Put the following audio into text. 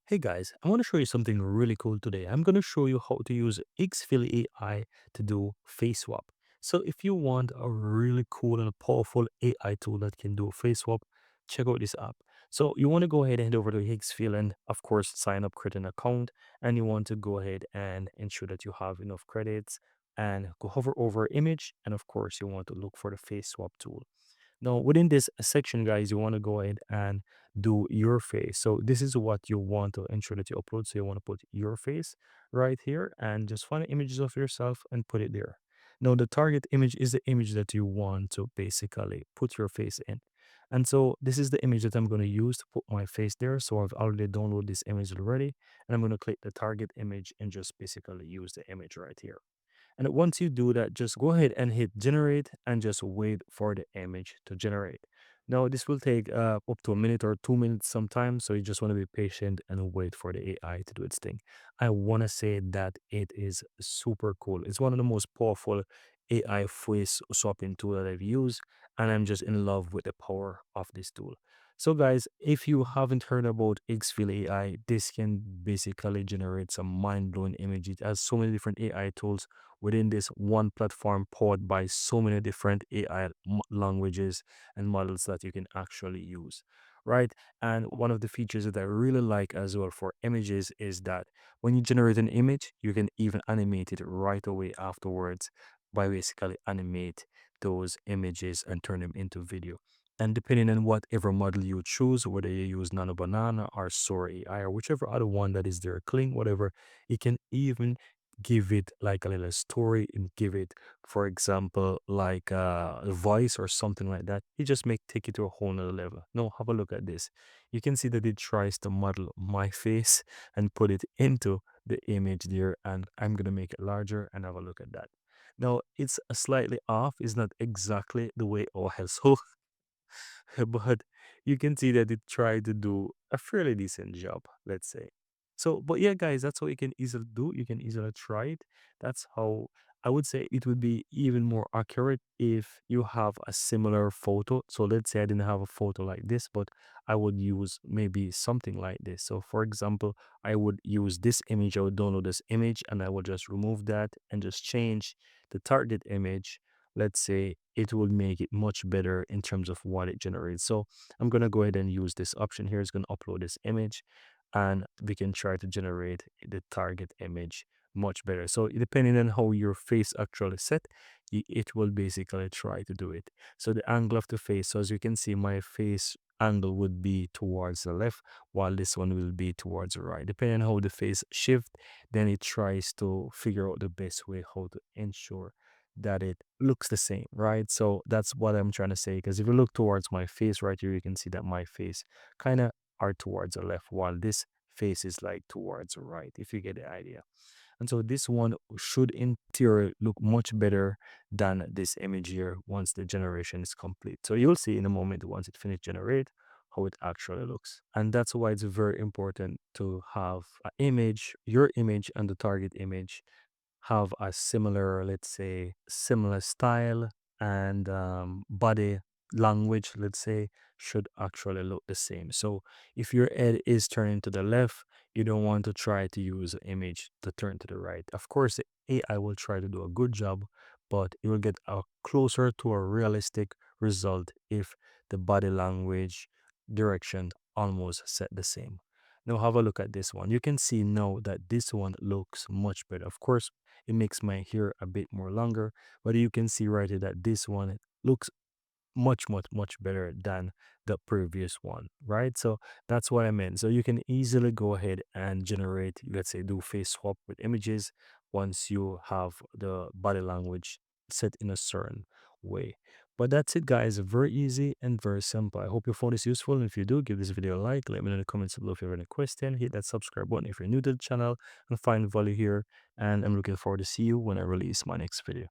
Hey guys, I want to show you something really cool today. I'm going to show you how to use Higgsfield AI to do face swap. So if you want a really cool and powerful AI tool that can do face swap, check out this app. So you want to go ahead and head over to Higgsfield and of course sign up, create an account, and you want to go ahead and ensure that you have enough credits and go hover over image, and of course you want to look for the face swap tool. Now, within this section, guys, you want to go ahead and do your face. So this is what you want to ensure that you upload. So you want to put your face right here and just find images of yourself and put it there. Now, the target image is the image that you want to basically put your face in. And so this is the image that I'm going to use to put my face there. So I've already downloaded this image already. And I'm going to click the target image and just basically use the image right here. And once you do that, just go ahead and hit generate and just wait for the image to generate. Now, this will take up to a minute or 2 minutes sometimes. So you just want to be patient and wait for the AI to do its thing. I want to say that it is super cool. It's one of the most powerful AI face swapping tool that I've used. And I'm just in love with the power of this tool. So guys, if you haven't heard about Higgsfield AI, this can basically generate some mind-blowing images. It has so many different AI tools within this one platform powered by so many different AI languages and models that you can actually use, right? And one of the features that I really like as well for images is that when you generate an image, you can even animate it right away afterwards by basically animate those images and turn them into video. And depending on whatever model you choose, whether you use Nano Banana or Sora AI or whichever other one that is there, Kling, whatever, it can even give it like a little story and give it, for example, like a voice or something like that. It just make take it to a whole nother level. Now have a look at this. You can see that it tries to model my face and put it into the image there, and I'm gonna make it larger and have a look at that. Now it's slightly off, it's not exactly the way all has so but you can see that it tried to do a fairly decent job, let's say. So, but yeah, guys, that's what you can easily do. You can easily try it. That's how I would say it would be even more accurate if you have a similar photo. So let's say I didn't have a photo like this, but I would use maybe something like this. So for example, I would use this image, I would download this image and I would just remove that and just change the target image. Let's say it will make it much better in terms of what it generates. So I'm going to go ahead and use this option here. It's going to upload this image and we can try to generate the target image much better. So depending on how your face actually set, it will basically try to do it. So the angle of the face, so as you can see, my face angle would be towards the left while this one will be towards the right. Depending on how the face shift, then it tries to figure out the best way how to ensure that it looks the same, right? So that's what I'm trying to say. Because if you look towards my face right here, you can see that my face kind of are towards the left, while this face is like towards the right, if you get the idea. And so this one should in theory look much better than this image here once the generation is complete. So you'll see in a moment once it finished generate how it actually looks. And that's why it's very important to have an image, your image and the target image have a similar, let's say, similar style and body language, let's say, should actually look the same. So if your head is turning to the left, you don't want to try to use an image to turn to the right. Of course, the AI will try to do a good job, but it will get closer to a realistic result if the body language direction almost set the same. Now have a look at this one. You can see now that this one looks much better. Of course, it makes my hair a bit more longer, but you can see right here that this one looks much better than the previous one, right? So that's what I meant. So you can easily go ahead and generate, let's say, do face swap with images once you have the body language set in a certain way. But that's it, guys. Very easy and very simple. I hope you found this useful, and if you do, give this video a like. Let me know in the comments below if you have any question. Hit that subscribe button if you're new to the channel and find value here, and I'm looking forward to see you when I release my next video.